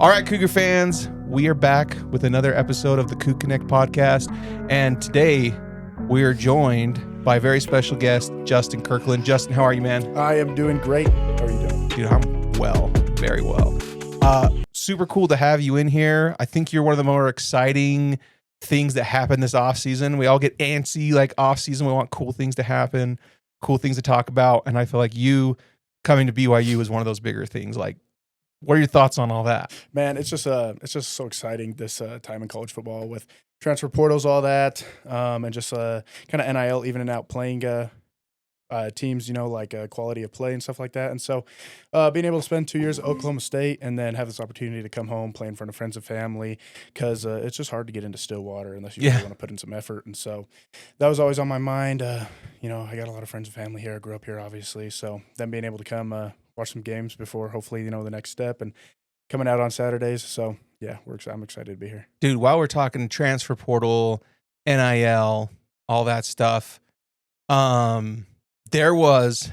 All right, Cougar fans, we are back with another episode of the CougConnect podcast. And today we are joined by a very special guest, Justin Kirkland. Justin, how are you, man? I am doing great. How are you doing? Dude, I'm well, very well. Super cool to have you in here. I think you're one of the more exciting things that happen this off season. We all get antsy like off season. We want cool things to happen, cool things to talk about. And I feel like you coming to BYU is one of those bigger things. Like, what are your thoughts on all that? Man, it's just so exciting this time in college football with transfer portals, all that, and just kind of NIL evening out playing teams, like quality of play and stuff like that. And so being able to spend 2 years at Oklahoma State and then have this opportunity to come home, play in front of friends and family, because it's just hard to get into Stillwater unless you really want to put in some effort. And so that was always on my mind. I got a lot of friends and family here. I grew up here, obviously. So then being able to come watch some games before hopefully, the next step and coming out on Saturdays. So, yeah, I'm excited to be here. Dude, while we're talking transfer portal, NIL, all that stuff, there was,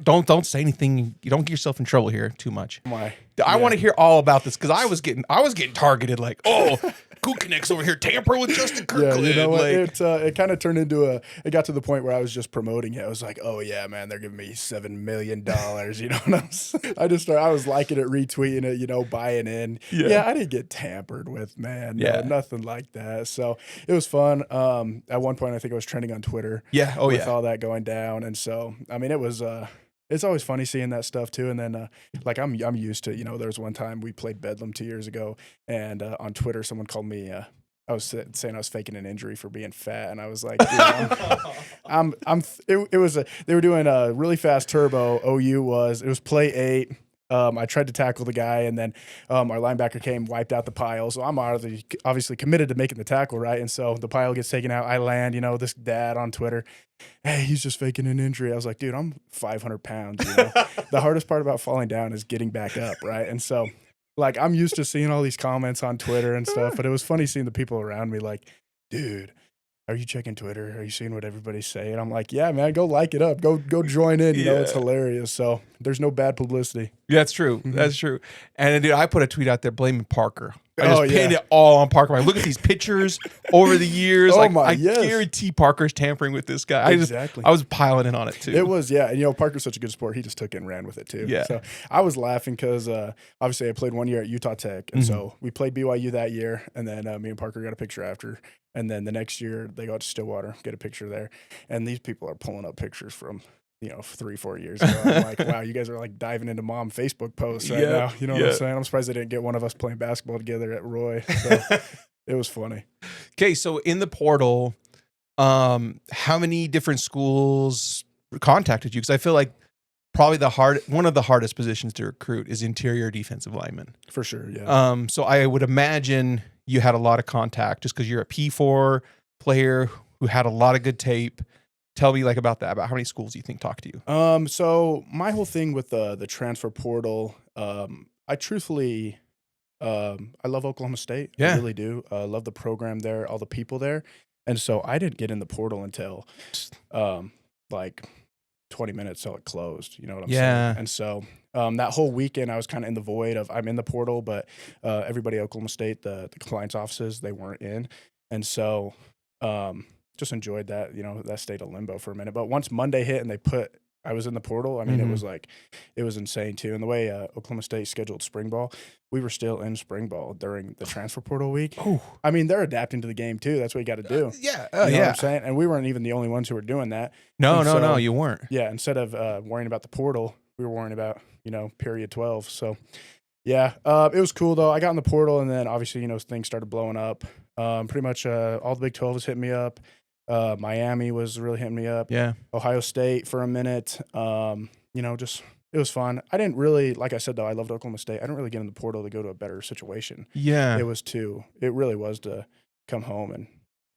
don't say anything. You don't get yourself in trouble here too much. Why? I want to hear all about this because I was getting targeted like, oh, CougConnect's over here tampering with Justin Kirkland. Yeah, you know what? Like, it kind of turned into it got to the point where I was just promoting it. I was like, oh yeah, man, they're giving me $7 million. And I was liking it, retweeting it, buying in. Yeah, I didn't get tampered with, man. No, nothing like that. So it was fun. At one point, I think I was trending on Twitter. Yeah. Oh, with all that going down. And so, I mean, it was, it's always funny seeing that stuff too. And then, I'm used to, there was one time we played Bedlam 2 years ago, and on Twitter, someone called me. I was saying I was faking an injury for being fat, and I was like, they were doing a really fast turbo. It was play 8. I tried to tackle the guy, and then our linebacker came, wiped out the pile. So I'm obviously committed to making the tackle, right? And so the pile gets taken out. I land, this dad on Twitter, hey, he's just faking an injury. I was like, dude, I'm 500 pounds. The hardest part about falling down is getting back up, right? And so, I'm used to seeing all these comments on Twitter and stuff, but it was funny seeing the people around me like, dude, are you checking Twitter? Are you seeing what everybody's saying? I'm like, yeah, man, go like it up. Go join in. It's hilarious. So there's no bad publicity. Yeah, that's true. Mm-hmm. That's true. And dude, I put a tweet out there blaming Parker. I just pinned it all on Parker. Look at these pictures over the years. I guarantee Parker's tampering with this guy. Exactly. I was piling in on it too. It was, yeah. And Parker's such a good sport. He just took it and ran with it too. Yeah. So I was laughing because obviously I played 1 year at Utah Tech. And so we played BYU that year. And then me and Parker got a picture after. And then the next year they got to Stillwater, get a picture there. And these people are pulling up pictures from 3-4 years ago. I'm like, wow, you guys are like diving into mom Facebook posts right now. You know what I'm saying? I'm surprised they didn't get one of us playing basketball together at Roy. So it was funny. Okay, so in the portal, how many different schools contacted you? Because I feel like probably one of the hardest positions to recruit is interior defensive lineman. For sure, yeah. So I would imagine you had a lot of contact just because you're a P4 player who had a lot of good tape. Tell me about that, about how many schools do you think talked to you? So my whole thing with the transfer portal, I truthfully, I love Oklahoma State. Yeah. I really do. I love the program there, all the people there. And so I didn't get in the portal until 20 minutes till it closed. You know what I'm saying? And so that whole weekend I was kind of in the void of I'm in the portal, but everybody at Oklahoma State, the compliance offices, they weren't in. And so just enjoyed that, that state of limbo for a minute. But once Monday hit and I was in the portal, I mean, it was insane too. And the way Oklahoma State scheduled spring ball, we were still in spring ball during the transfer portal week. Oh. I mean, they're adapting to the game too. That's what you got to do. You know what I'm saying? And we weren't even the only ones who were doing that. No, you weren't. Yeah, instead of worrying about the portal, we were worrying about, period 12. So, yeah, it was cool though. I got in the portal and then obviously, things started blowing up. Pretty much all the Big 12 was hitting me up. Miami was really hitting me up. Yeah. Ohio State for a minute. It was fun. I didn't really, like I said, though, I loved Oklahoma State. I didn't really get in the portal to go to a better situation. Yeah. It really was to come home and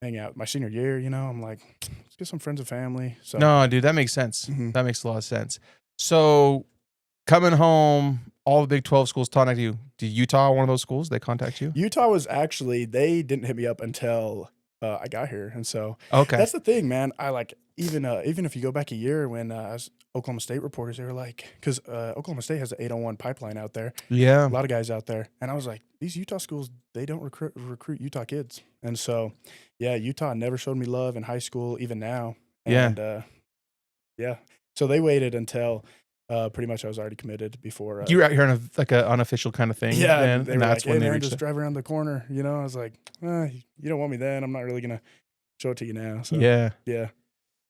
hang out. My senior year, I'm like, let's get some friends and family. So no, dude, that makes sense. Mm-hmm. That makes a lot of sense. So coming home, all the Big 12 schools contact you. Did Utah, one of those schools, they contact you? Utah was actually, they didn't hit me up until I got here. And so okay, that's the thing, man. even if you go back a year when Oklahoma State reporters, they were like, because Oklahoma State has an 801 pipeline out there, Yeah. a lot of guys out there, and I was like, these Utah schools, they don't recruit Utah kids, and so yeah, Utah never showed me love in high school, even now, Yeah. and yeah, so they waited until pretty much I was already committed before. You were out here on like an unofficial kind of thing, Yeah, then, they and were that's like, when "Hey they man, reached. just drive around the corner." You know, I was like, "You don't want me then. I'm not really gonna show it to you now." So Yeah, yeah.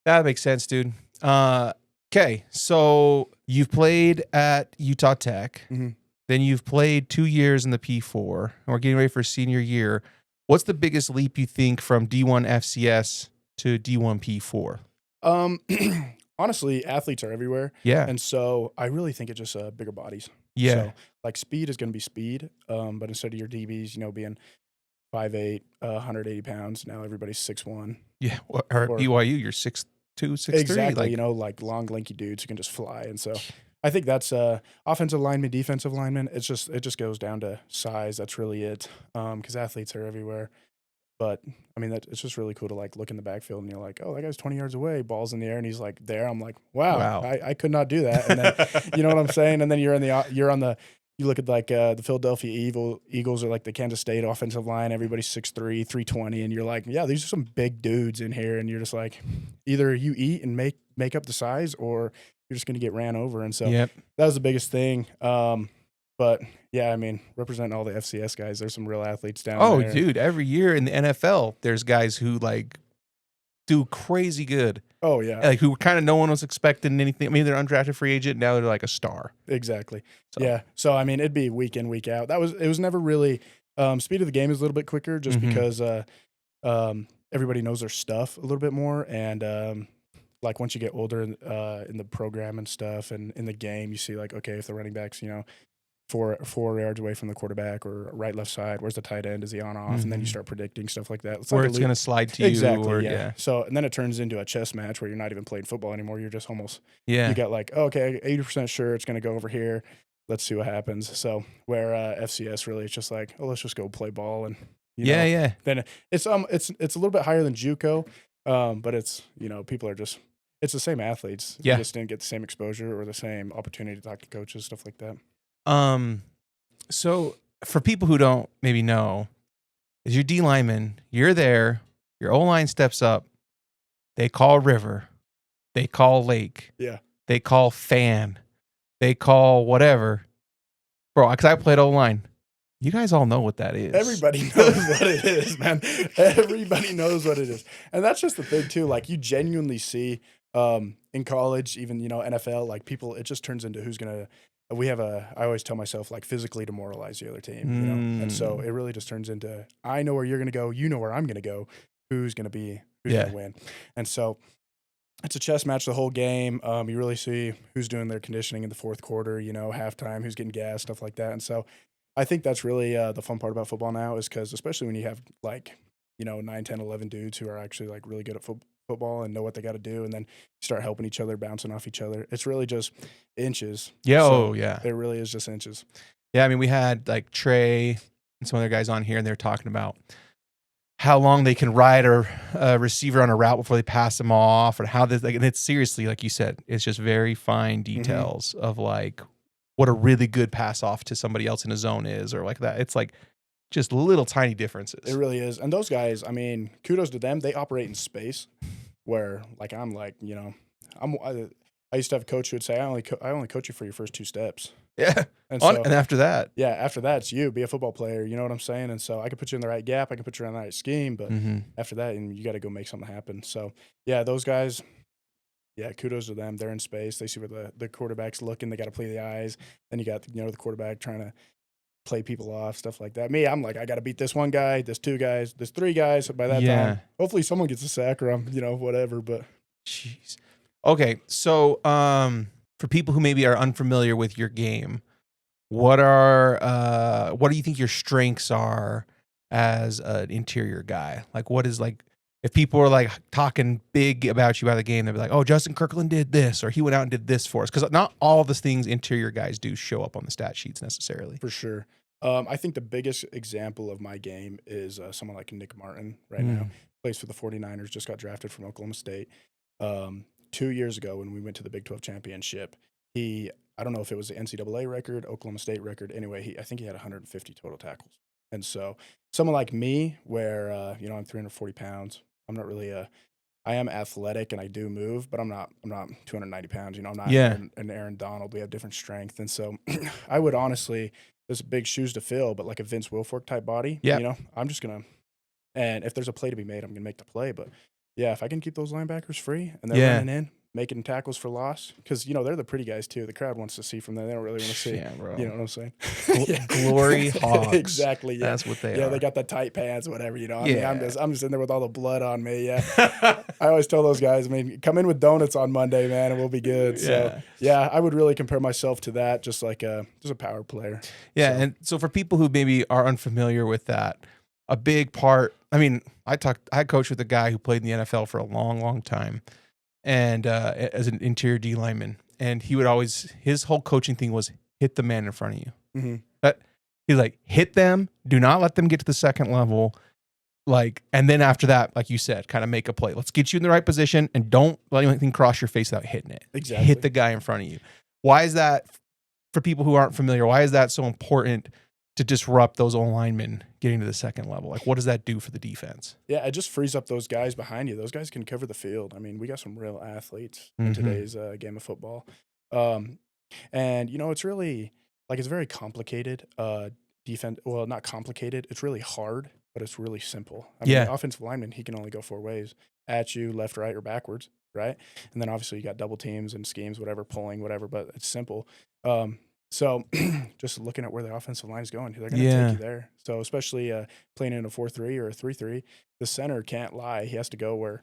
that makes sense, dude. Okay, so you've played at Utah Tech, Mhm. then you've played 2 years in the P4, and we're getting ready for senior year. What's the biggest leap you think from D1 FCS to D1 P4? Honestly, athletes are everywhere, Yeah, and so I really think it's just bigger bodies. yeah, So like speed is going to be speed, but instead of your DBs, being 5'8", 180 pounds, now everybody's 6'1". yeah. Or at Or BYU, you're 6'2", 6'3". exactly, Like, like long, lanky dudes who can just fly, and so I think that's offensive lineman, defensive lineman. It just goes down to size. That's really it, because athletes are everywhere. But I mean, it's just really cool to like look in the backfield and you're like, oh, that guy's 20 yards away, ball's in the air, and he's like there. I'm like, wow, wow. I could not do that. And then, you know what I'm saying? And then you look at like the Philadelphia Eagles or like the Kansas State offensive line. Everybody's 6'3", 320, and you're like, yeah, these are some big dudes in here. And you're just like, either you eat and make up the size, or you're just gonna get ran over. And so Yep. that was the biggest thing. But yeah, I mean, representing all the FCS guys, there's some real athletes down Oh, there. dude, every year in the NFL, there's guys who like do crazy good. Oh yeah, Like who kind of no one was expecting anything. I mean, they're undrafted free agent. Now they're like a star. exactly. So. Yeah. So I mean, it'd be week in, week out. It was never really speed of the game is a little bit quicker just Mhm. because everybody knows their stuff a little bit more, and like once you get older in the program and stuff and in the game, you see like, okay, if the running backs, 4 yards away from the quarterback or right, left side, where's the tight end? Is he on off? And then you Mhm. start predicting stuff like that. Where like it's going to slide to you. exactly, Or, yeah. So and then it turns into a chess match where you're not even playing football anymore. You're just almost Yeah. you got like, oh, okay, 80% sure it's going to go over here. Let's see what happens. So where FCS really, it's just like, oh, let's just go play ball, and Yeah. Yeah. then it's a little bit higher than JUCO, but it's people are just it's the same athletes. Yeah. They just didn't get the same exposure or the same opportunity to talk to coaches, stuff like that. So for people who don't maybe know, is your D lineman, you're there, your O-line steps up, they call River, they call Lake, Yeah. they call Fan, they call whatever. Bro, because I played O-line. You guys all know what that is. Everybody knows what it is, man. Everybody knows what it is. And that's just the thing too. Like you genuinely see in college, even NFL, like people, it just turns into who's gonna I always tell myself like physically demoralize the other team, and so it really just turns into I know where you're gonna go, you know where I'm gonna go, who's gonna win. And so it's a chess match the whole game. You really see who's doing their conditioning in the fourth quarter, halftime, who's getting gas, stuff like that. And so I think that's really the fun part about football now is because especially when you have like, 9, 10, 11 dudes who are actually like really good at football and know what they got to do. And then you start helping each other, bouncing off each other. It's really just inches. Yeah. So Oh, yeah. it really is just inches. Yeah. I mean, we had like Trey and some other guys on here, and they're talking about how long they can ride a receiver on a route before they pass them off, or how this, like, and it's seriously, like you said, it's just very fine details of like what a really good pass off to somebody else in a zone is, or like that. It's like just little tiny differences. It really is. And those guys, I mean, kudos to them. They operate in space where like, I'm like, I used to have a coach who would say, I only coach you for your first 2 steps. Yeah. And And after that. Yeah, after that, it's you. Be a football player. You know what I'm saying? And so I could put you in the right gap. I can put you in the right scheme. But after that, and you got to go make something happen. So, yeah, those guys, yeah, kudos to them. They're in space. They see where the quarterback's looking. They got to play the eyes. Then you got, the quarterback trying to play people off, stuff like that. Me, I'm like, I got to beat this one guy, this 2 guys, this 3 guys. By that time, hopefully someone gets a sack or I'm, whatever. But jeez. Okay, so for people who maybe are unfamiliar with your game, what do you think your strengths are as an interior guy? Like, what is like, if people are like talking big about you about the game, they'll be like, oh, Justin Kirkland did this, or he went out and did this for us. Because not all the things interior guys do show up on the stat sheets necessarily. For sure. I think the biggest example of my game is someone like Nick Martin right now. Plays for the 49ers, just got drafted from Oklahoma State. 2 years ago when we went to the Big 12 championship, I don't know if it was the NCAA record, Oklahoma State record. Anyway, I think he had 150 total tackles. And so someone like me, where I'm 340 pounds, I'm not really I am athletic and I do move, but I'm not 290 pounds. I'm not an Aaron Donald. We have different strength, and so I would honestly, there's big shoes to fill, but like a Vince Wilfork type body. I'm just gonna, and if there's a play to be made, I'm gonna make the play. But yeah, if I can keep those linebackers free and they're running in, making tackles for loss, because they're the pretty guys too. The crowd wants to see from them. They don't really want to see. Yeah, bro. You know what I'm saying? Glory hogs. Exactly. Yeah. That's what they are. Yeah, they got the tight pants, whatever. I mean, I'm just in there with all the blood on me. Yeah. I always tell those guys, come in with donuts on Monday, man, and we'll be good. So yeah, I would really compare myself to that, just like just a power player. Yeah, and so for people who maybe are unfamiliar with that, a big part. I mean, I coached with a guy who played in the NFL for a long, long time. And as an interior D lineman, and he would always, his whole coaching thing was hit the man in front of you. Mm-hmm. But he's like, hit them, do not let them get to the second level, and then after that, like you said, kind of make a play. Let's get you in the right position, and don't let anything cross your face without hitting it. Exactly. Hit the guy in front of you. Why is that, for people who aren't familiar, why is that so important to disrupt those old linemen getting to the second level? Like, what does that do for the defense? Yeah, it just frees up those guys behind you. Those guys can cover the field. I mean, we got some real athletes in today's game of football. And, it's really, it's very complicated defense. Well, not complicated. It's really hard, but it's really simple. I mean, the offensive lineman, he can only go 4 ways: at you, left, right, or backwards, right? And then obviously you got double teams and schemes, whatever, pulling, whatever, but it's simple. So just looking at where the offensive line is going, they're going to take you there. So especially playing in a 4-3 or a 3-3, the center can't lie. He has to go where,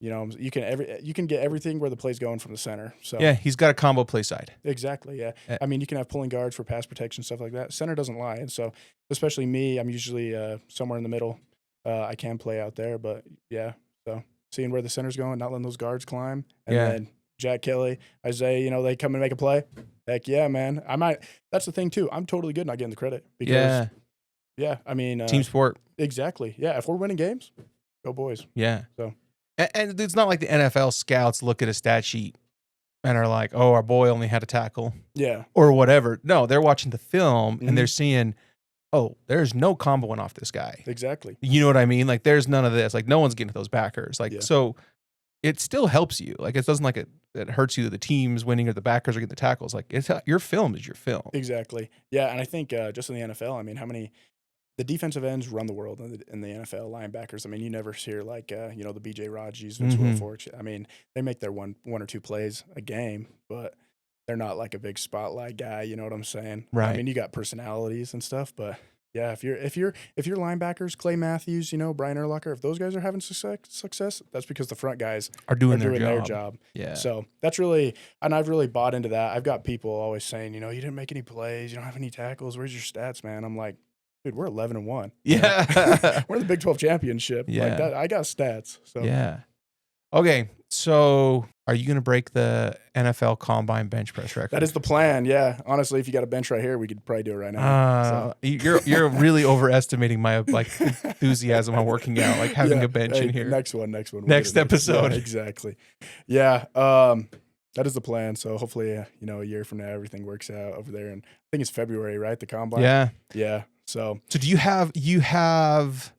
you can get everything where the play's going from the center. So yeah, he's got a combo play side. Exactly. Yeah. I mean, you can have pulling guards for pass protection, stuff like that. Center doesn't lie. And so especially me, I'm usually somewhere in the middle. I can play out there, but yeah. So seeing where the center's going, not letting those guards climb, and then Jack Kelly, Isaiah, they come and make a play. Heck yeah, man. That's the thing too. I'm totally good not getting the credit because I mean, team sport. Exactly. Yeah. If we're winning games, go boys. Yeah. So, and it's not like the NFL scouts look at a stat sheet and are like, oh, our boy only had a tackle. Yeah. Or whatever. No, they're watching the film and they're seeing, oh, there's no comboing off this guy. Exactly. You know what I mean? Like, there's none of this. Like, no one's getting to those backers. Like, so it still helps you. Like, it doesn't it hurts you that the team's winning or the backers are getting the tackles. Like, your film is your film. Exactly. Yeah, and I think just in the NFL, I mean, the defensive ends run the world in the NFL. Linebackers, I mean, you never hear the B.J. Raji's, Vince Wilfork. I mean, they make their one or two plays a game, but they're not like a big spotlight guy. You know what I'm saying? Right. I mean, you got personalities and stuff, but yeah, if your linebackers, Clay Matthews, Brian Urlacher, if those guys are having success, that's because the front guys are doing their job. Yeah. So that's really, and I've really bought into that. I've got people always saying, you didn't make any plays, you don't have any tackles. Where's your stats, man? I'm like, dude, we're 11-1. Yeah. We're in the Big 12 championship. Yeah. Like that, I got stats. So yeah. Okay. So are you going to break the NFL combine bench press record? That is the plan. Yeah. Honestly, if you got a bench right here, we could probably do it right now. You're really overestimating my enthusiasm on working out, like having a bench in here. Next one. Next episode. Yeah, exactly. Yeah. That is the plan. So hopefully, a year from now, everything works out over there. And I think it's February, right? The combine. Yeah. Yeah. So do you have,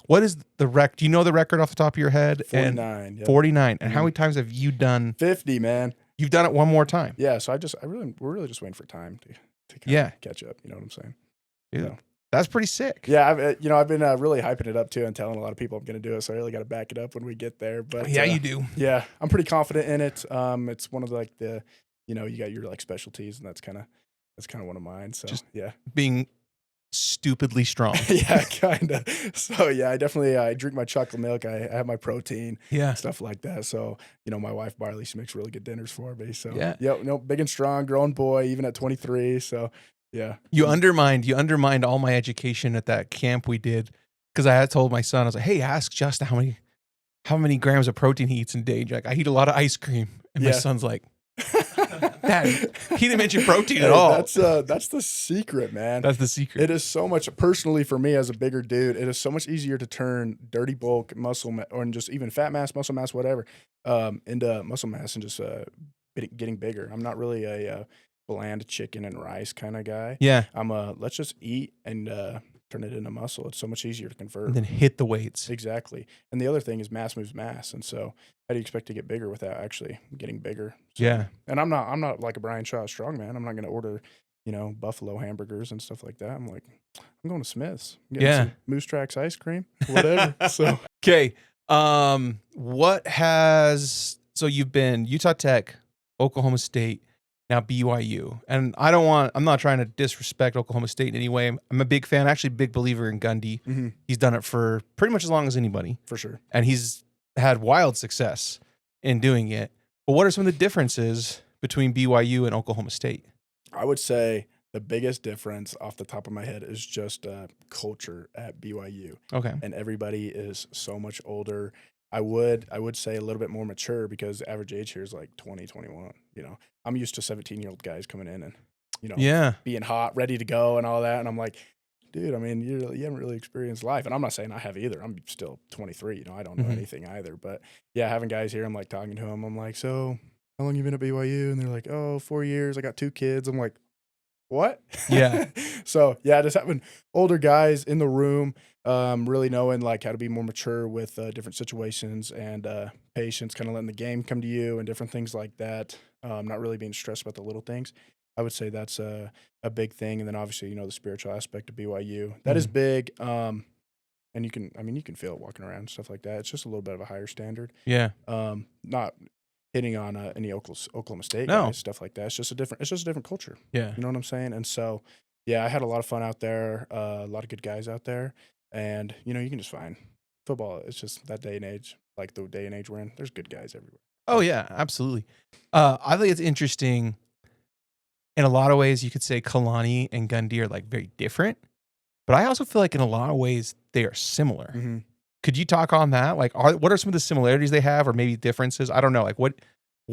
what is the record? Do you know the record off the top of your head? 49. And 49. And how many times have you done? 50, man. You've done it one more time. Yeah. So we're really just waiting for time to kind of catch up. You know what I'm saying? Dude, that's pretty sick. Yeah. I've been really hyping it up too and telling a lot of people I'm going to do it. So I really got to back it up when we get there. But yeah, you do. Yeah. I'm pretty confident in it. It's one of the, you got your specialties, and that's kind of one of mine. So just yeah. Being stupidly strong. Yeah, kind of. So yeah, I drink my chocolate milk. I have my protein, stuff like that. So my wife Barley, she makes really good dinners for me. So big and strong, grown boy, even at 23. So yeah, you undermined all my education at that camp we did, because I had told my son, I was like, hey, ask Justin how many grams of protein he eats in a day. Like, I eat a lot of ice cream, and my son's like, He didn't mention protein at all. That's the secret, man. That's the secret. It is so much, personally for me as a bigger dude, it is so much easier to turn dirty bulk muscle or just even fat mass, muscle mass, whatever, into muscle mass and just getting bigger. I'm not really a bland chicken and rice kind of guy. Yeah. I'm let's just eat and turn it into muscle. It's so much easier to convert. And then hit the weights. Exactly. And the other thing is mass moves mass. And so how do you expect to get bigger without actually getting bigger? So, Yeah. And I'm not like a Brian Shaw strongman. I'm not going to order, buffalo hamburgers and stuff like that. I'm like, I'm going to Smith's. I'm getting some Moose Tracks ice cream, whatever. So okay. So you've been Utah Tech, Oklahoma State, now BYU. And I'm not trying to disrespect Oklahoma State in any way. I'm a big fan, actually a big believer in Gundy. Mm-hmm. He's done it for pretty much as long as anybody. For sure. And he's had wild success in doing it. But what are some of the differences between BYU and Oklahoma State? I would say the biggest difference off the top of my head is just culture at BYU. Okay. And everybody is so much older. I would say a little bit more mature because the average age here is like 20, 21. I'm used to 17-year-old guys coming in and, being hot, ready to go and all that. And I'm like, dude, I mean, you haven't really experienced life. And I'm not saying I have either. I'm still 23. I don't know anything either. But yeah, having guys here, I'm like talking to them. I'm like, so how long you been at BYU? And they're like, oh, 4 years. I got 2 kids. I'm like, what? Yeah. So yeah, just having older guys in the room, really knowing like how to be more mature with different situations and patience, kind of letting the game come to you and different things like that. Not really being stressed about the little things. I would say that's a big thing. And then obviously, the spiritual aspect of BYU. That is big. And you can feel it walking around and stuff like that. It's just a little bit of a higher standard. Yeah. Not hitting on any Oklahoma State guys, stuff like that. It's just a different culture. Yeah. You know what I'm saying? And so, yeah, I had a lot of fun out there, a lot of good guys out there. And, you can just find football. It's just that day and age, like the day and age we're in, there's good guys everywhere. Oh, yeah, absolutely. I think it's interesting. In a lot of ways, you could say Kalani and Gundy are like very different. But I also feel like in a lot of ways, they are similar. Mm-hmm. Could you talk on that? Like, what are some of the similarities they have, or maybe differences? I don't know. Like, what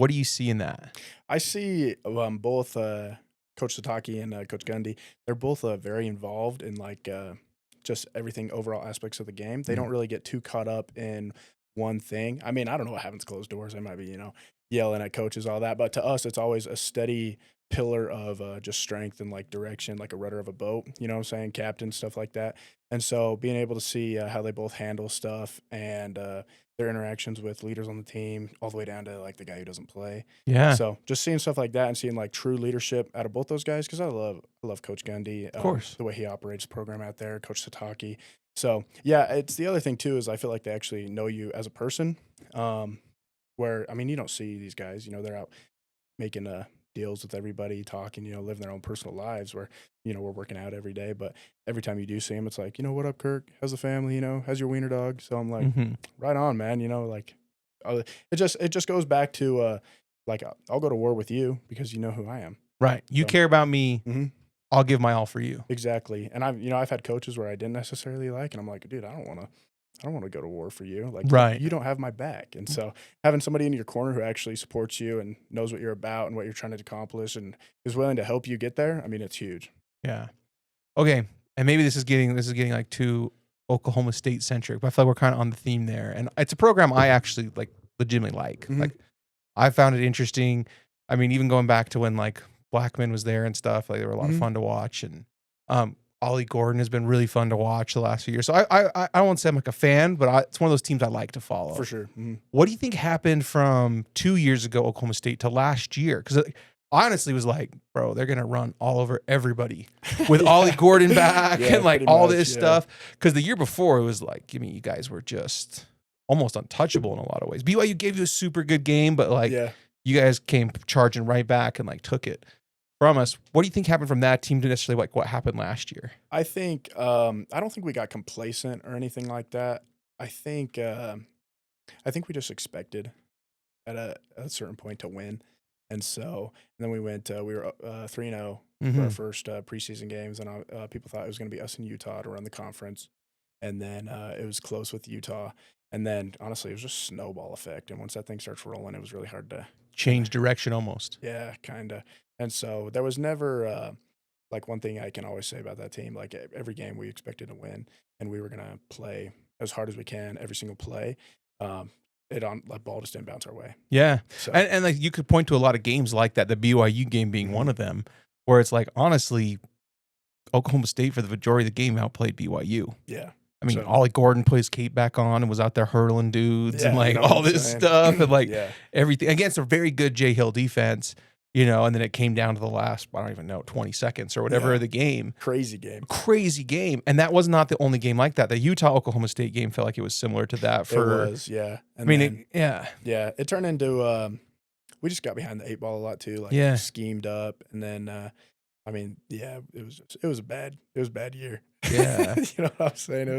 do you see in that? I see both Coach Sataki and Coach Gundy. They're both very involved in like just everything, overall aspects of the game. They don't really get too caught up in one thing. I mean, I don't know what happens closed doors. They might be, yelling at coaches, all that. But to us, it's always a steady pillar of just strength and like direction, like a rudder of a boat, you know what I'm saying? Captain, stuff like that. And so being able to see how they both handle stuff and their interactions with leaders on the team, all the way down to like the guy who doesn't play. Yeah. So just seeing stuff like that and seeing like true leadership out of both those guys, because I love Coach Gundy. Of course. The way he operates the program out there, Coach Sataki. So yeah, it's the other thing too is I feel like they actually know you as a person. Where, I mean, you don't see these guys, they're out making deals with everybody, talking, living their own personal lives where, we're working out every day. But every time you do see them, it's like, what up, Kirk? How's the family? How's your wiener dog? So I'm like, right on, man. Like it just goes back to like, I'll go to war with you because you know who I am. Right. You care about me. I'll give my all for you. Exactly. And I've had coaches where I didn't necessarily like, and I'm like, dude, I don't want to go to war for you. Like, right. You don't have my back. And so having somebody in your corner who actually supports you and knows what you're about and what you're trying to accomplish and is willing to help you get there, I mean, it's huge. Yeah. Okay. And maybe this is getting like too Oklahoma State centric, but I feel like we're kind of on the theme there. And it's a program I actually like legitimately like. Like I found it interesting. I mean, even going back to when like Blackman was there and stuff, like they were a lot of fun to watch. And Ollie Gordon has been really fun to watch the last few years. So I won't say I'm like a fan, but it's one of those teams I like to follow. For sure. What do you think happened from 2 years ago, Oklahoma State, to last year? Because honestly was like, bro, they're going to run all over everybody with Ollie Gordon back and like all this stuff. Because the year before it was like, I mean, you guys were just almost untouchable in a lot of ways. BYU gave you a super good game, but like you guys came charging right back and like took it from us. What do you think happened from that team to necessarily like what happened last year? I think I don't think we got complacent or anything like that. I think we just expected at a certain point to win. And so then we went we were 3-0 for our first preseason games, and people thought it was going to be us and Utah to run the conference. And then it was close with Utah. And then honestly, it was just snowball effect. And once that thing starts rolling, it was really hard to change direction almost. Yeah, kind of. And so there was never like one thing I can always say about that team. Like every game we expected to win, and we were gonna play as hard as we can every single play. Like ball just didn't bounce our way. Yeah. So And like you could point to a lot of games like that, the BYU game being one of them, where it's like, honestly, Oklahoma State for the majority of the game outplayed BYU. yeah. I mean, So- Ollie Gordon put his cape back on and was out there hurling dudes and Yeah, like you know what all I'm this saying? stuff and like Yeah. everything against a very good Jay Hill defense, you know, and then it came down to the last, I don't even know, 20 seconds or whatever Yeah. of the game. Crazy game. Crazy game. And that was not the only game like that. The Utah-Oklahoma State game felt like it was similar to that for It was, yeah. And I mean, then, yeah. it turned into we just got behind the 8 ball a lot too, like Yeah. schemed up, and then I mean, yeah, it was a bad year. Yeah. You know what I'm saying? It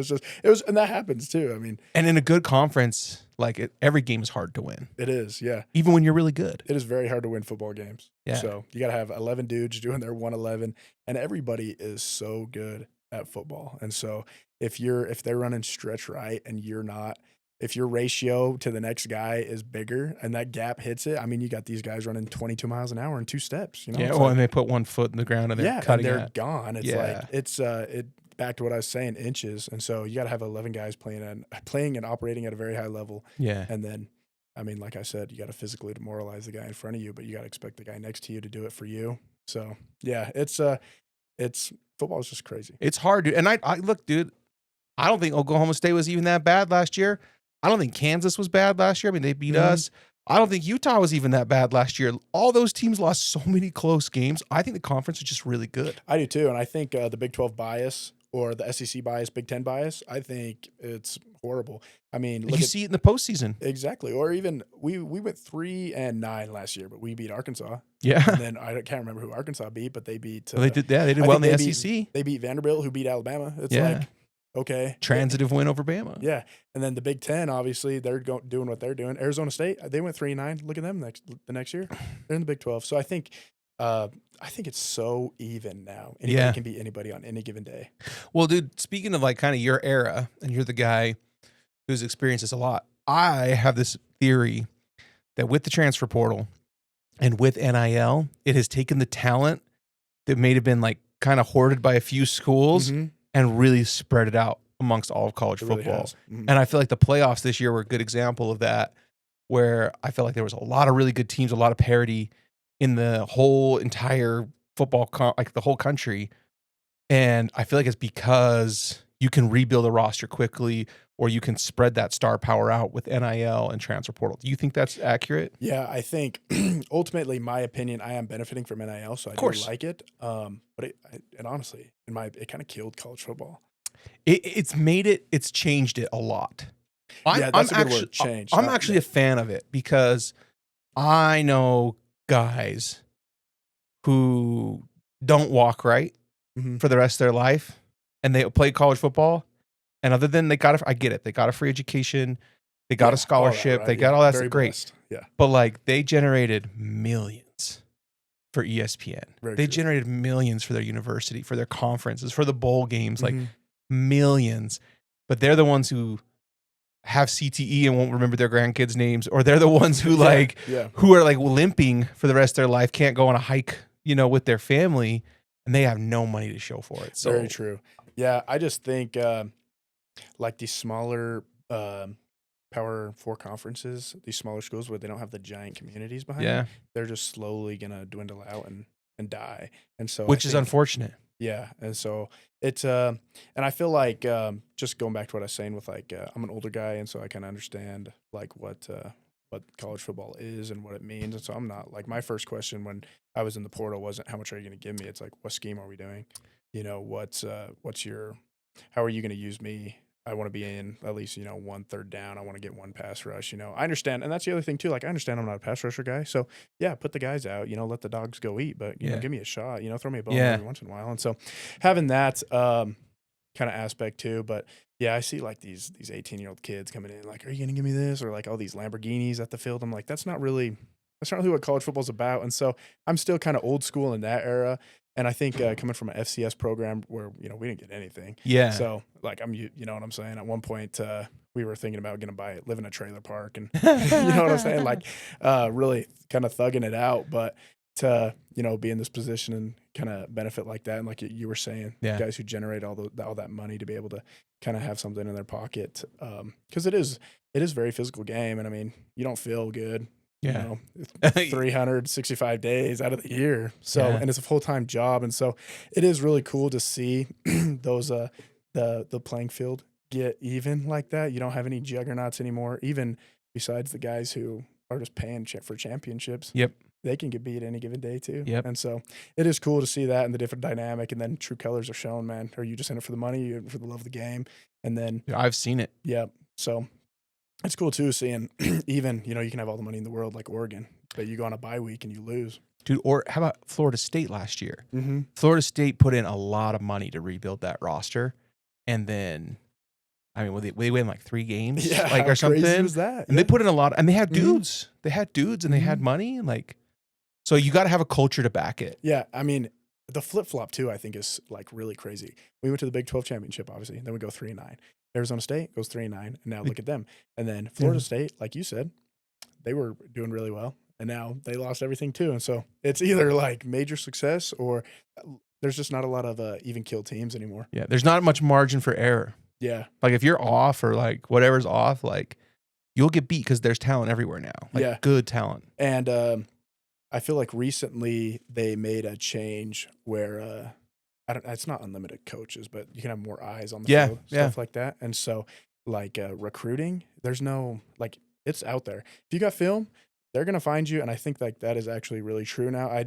was, and that happens too. I mean, And in a good conference, like every game is hard to win, it is, yeah. even when you're really good. It is very hard to win football games. Yeah. So you got to have 11 dudes doing their 111, and everybody is so good at football. And so if they're running stretch right and you're not, if your ratio to the next guy is bigger and that gap hits it, I mean, you got these guys running 22 miles an hour in 2 steps. You know, Yeah. It's Well, like- and they put one foot in the ground and they're yeah, cutting and they're it. gone. It's Yeah. like it's back to what I was saying, inches. And so you got to have 11 guys playing and operating at a very high level. Yeah. And then, I mean, like I said, you got to physically demoralize the guy in front of you, but you got to expect the guy next to you to do it for you. So yeah, it's football is just crazy. It's hard, dude. And I look, dude, I don't think Oklahoma State was even that bad last year. I don't think Kansas was bad last year. I mean, they beat us. I don't think Utah was even that bad last year. All those teams lost so many close games. I think the conference is just really good. I do too, and I think the Big 12 bias or the SEC bias, Big 10 bias, I think it's horrible. I mean, You see it in the postseason. exactly, or even we went 3-9 last year, but we beat Arkansas, Yeah. and then I can't remember who Arkansas beat, but they beat. Well, they did. Yeah, they did I well in think the they SEC. They beat Vanderbilt, who beat Alabama. It's Yeah. like, okay. Transitive win over Bama. Yeah. And then the Big 10, obviously, they're doing what they're doing. Arizona State, they went 3-9. Look at them the next year. They're in the Big 12. So I think it's so even now. Anybody can beat anybody on any given day. Well, dude, speaking of like kind of your era, and you're the guy who's experienced this a lot, I have this theory that with the transfer portal and with NIL, it has taken the talent that may have been like kind of hoarded by a few schools Mhm. and really spread it out amongst all of college It really football. has. Mhm. And I feel like the playoffs this year were a good example of that, where I feel like there was a lot of really good teams, a lot of parity in the whole entire football, like the whole country. And I feel like it's because you can rebuild a roster quickly, or you can spread that star power out with NIL and transfer portal. Do you think that's accurate? Yeah, I think ultimately, my opinion, I am benefiting from NIL, so I do course. like it. But honestly, it kind of killed college football. It's changed it a lot. Yeah, that's a good word, changed. I'm actually a fan of it because I know guys who don't walk right Mhm. for the rest of their life, and they play college football. And other than I get it, they got a free education, they got Yeah, a scholarship, all that, they right? got Yeah, all that. very Stuff. Great, blessed. Yeah, but like they generated millions for ESPN. Very They true. generated millions for their university, for their conferences, for the bowl games, like Mhm. millions. But they're the ones who have CTE and won't remember their grandkids' names, or they're the ones who yeah. who are like limping for the rest of their life, can't go on a hike, with their family, and they have no money to show for it. So Very true. Yeah, I just think like these smaller Power 4 conferences, these smaller schools where they don't have the giant communities behind yeah, them, they're just slowly gonna dwindle out and die. And so, which is unfortunate. Yeah, and so it's and I feel like just going back to what I was saying with like I'm an older guy, and so I kind of understand like what college football is and what it means. And so I'm not like, my first question when I was in the portal wasn't how much are you going to give me? It's like, what scheme are we doing? What's your, how are you going to use me? I want to be in at least, 1 third down. I want to get 1 pass rush, I understand. And that's the other thing too. Like, I understand I'm not a pass rusher guy. So yeah, put the guys out, let the dogs go eat, but Yeah. give me a shot, throw me a bone Yeah. every once in a while. And so having that kind of aspect too, but yeah, I see like these 18-year-old kids coming in like, are you going to give me this? Or like all these Lamborghinis at the field. I'm like, that's not really what college football's about. And so I'm still kind of old school in that era. And I think coming from an FCS program where, we didn't get anything. Yeah. So like you know what I'm saying? At one point, we were thinking about live in a trailer park, and you know what I'm saying? Like, really kind of thugging it out, but to, be in this position and kind of benefit like that. And like you were saying, guys who generate all that money to be able to kind of have something in their pocket. Cause it is a very physical game. And I mean, you don't feel good, 365 days out of the year. So, and it's a full-time job. And so it is really cool to see those, the playing field get even like that. You don't have any juggernauts anymore, even besides the guys who are just paying for championships. Yep. They can get beat any given day too. Yep. And so it is cool to see that and the different dynamic, and then true colors are shown, man. Are you just in it for the money? You're in it for the love of the game? And then I've seen it. Yeah. So it's cool too, seeing even, you can have all the money in the world like Oregon, but you go on a bye week and you lose. Dude, or how about Florida State last year? Mm-hmm. Florida State put in a lot of money to rebuild that roster. And then, I mean, they win like 3 games, or something. Crazy was that? And they put in a lot, and they had dudes. Mm-hmm. They had dudes, and they had money, and like, so you got to have a culture to back it. Yeah, I mean, the flip flop too, I think, is like really crazy. We went to the Big 12 championship, obviously, then we go 3-9. Arizona State goes 3-9, and now look at them. And then Florida State, like you said, they were doing really well, and now they lost everything too. And so it's either like major success or there's just not a lot of even killed teams anymore. Yeah, there's not much margin for error. Yeah. Like if you're off or like whatever's off, like you'll get beat because there's talent everywhere now. Like good talent. And I feel like recently they made a change where it's not unlimited coaches, but you can have more eyes on the field, stuff like that. And so like recruiting, there's no, like, it's out there. If you got film, they're going to find you. And I think like that is actually really true now. I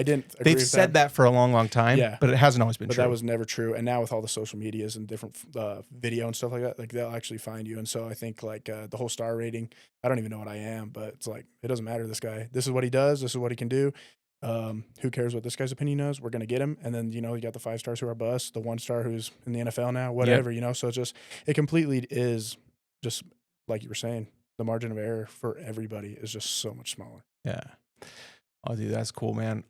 didn't agree They've with said that for a long, long time, but it hasn't always been true. But that was never true. And now with all the social medias and different video and stuff like that, like they'll actually find you. And so I think like the whole star rating, I don't even know what I am, but it's like, it doesn't matter. This guy, this is what he does. This is what he can do. Who cares what this guy's opinion is? We're going to get him. And then, you got the 5 stars who are bust, the 1 star who's in the NFL now, whatever, so it's just, it completely is just like you were saying, the margin of error for everybody is just so much smaller. Yeah. Oh, dude, that's cool, man.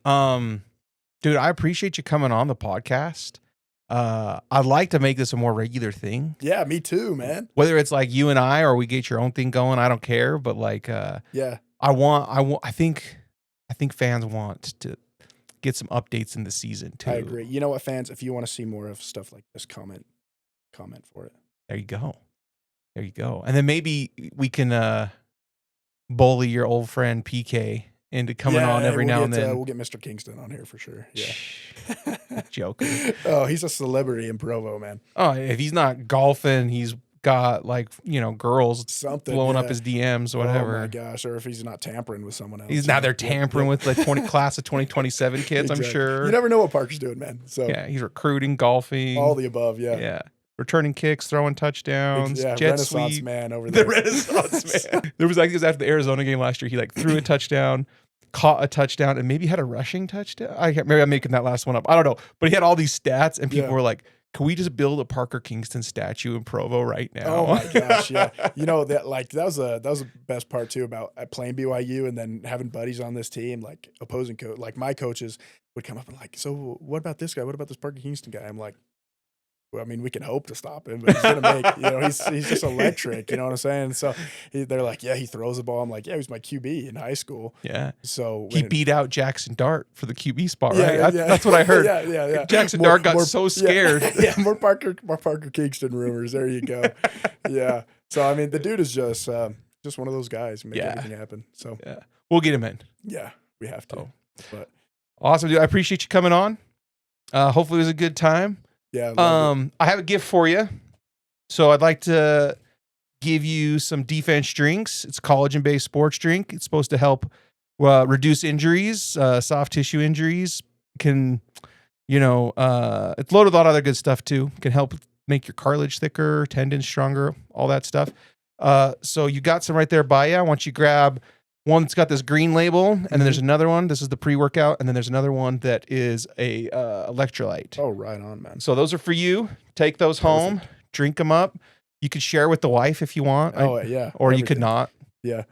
Dude, I appreciate you coming on the podcast. I'd like to make this a more regular thing. Yeah, me too, man. Whether it's like you and I, or we get your own thing going, I don't care. But like, I think fans want to get some updates in the season too. I agree. You know what, fans? If you want to see more of stuff like this, comment for it. There you go. And then maybe we can bully your old friend PK into coming on every now and then. We'll get Mr. Kingston on here for sure. Yeah. Joker. Oh, he's a celebrity in Provo, man. Oh, if he's not golfing, he's got like, girls blowing up his DMs or whatever. Oh my gosh. Or if he's not tampering with someone else. He's now they're tampering with the class of 2027 kids, exactly. I'm sure. You never know what Parker's doing, man. So yeah, he's recruiting, golfing. All the above, yeah. Yeah. Returning kicks, throwing touchdowns, jet Renaissance sweep. Man over there. The Renaissance man. There was like after the Arizona game last year, he like threw a touchdown, caught a touchdown, and maybe had a rushing touchdown. Maybe I'm making that last one up. I don't know. But he had all these stats, and people were like, can we just build a Parker Kingston statue in Provo right now? Oh my gosh, yeah. That was the best part too about playing BYU and then having buddies on this team, like opposing coach, like my coaches would come up and like, so what about this guy? What about this Parker Kingston guy? I'm like, well, I mean, we can hope to stop him, but he's gonna make, he's just electric. You know what I'm saying? So they're like, yeah, he throws the ball. I'm like, yeah, he was my QB in high school. Yeah. So he beat out Jackson Dart for the QB spot, right? That's what I heard. Yeah. Jackson Dart got so scared. Yeah, more Parker Kingston rumors. There you go. Yeah. So I mean, the dude is just one of those guys who make everything happen. So yeah, we'll get him in. Yeah, we have to. But awesome, dude. I appreciate you coming on. Hopefully, it was a good time. Yeah. I have a gift for you. So I'd like to give you some defense drinks. It's a collagen-based sports drink. It's supposed to help reduce injuries, soft tissue injuries. It's loaded with a lot of other good stuff too. Can help make your cartilage thicker, tendons stronger, all that stuff. So you got some right there by you. I want you to grab one that's got this green label, and then there's another one. This is the pre-workout, and then there's another one that is a electrolyte. Oh, right on, man. So those are for you. Take those home, drink them up. You could share with the wife if you want. Yeah. Or everything. You could not. Yeah.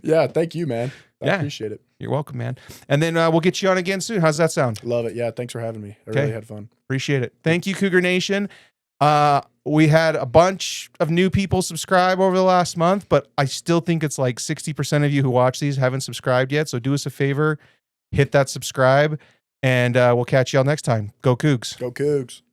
Yeah, thank you, man. I appreciate it. You're welcome, man. And then we'll get you on again soon. How's that sound? Love it. Yeah, thanks for having me. I really had fun. Appreciate it. Thank you, Cougar Nation. We had a bunch of new people subscribe over the last month, but I still think it's like 60% of you who watch these haven't subscribed yet. So do us a favor, hit that subscribe, and we'll catch y'all next time. Go Cougs. Go Cougs.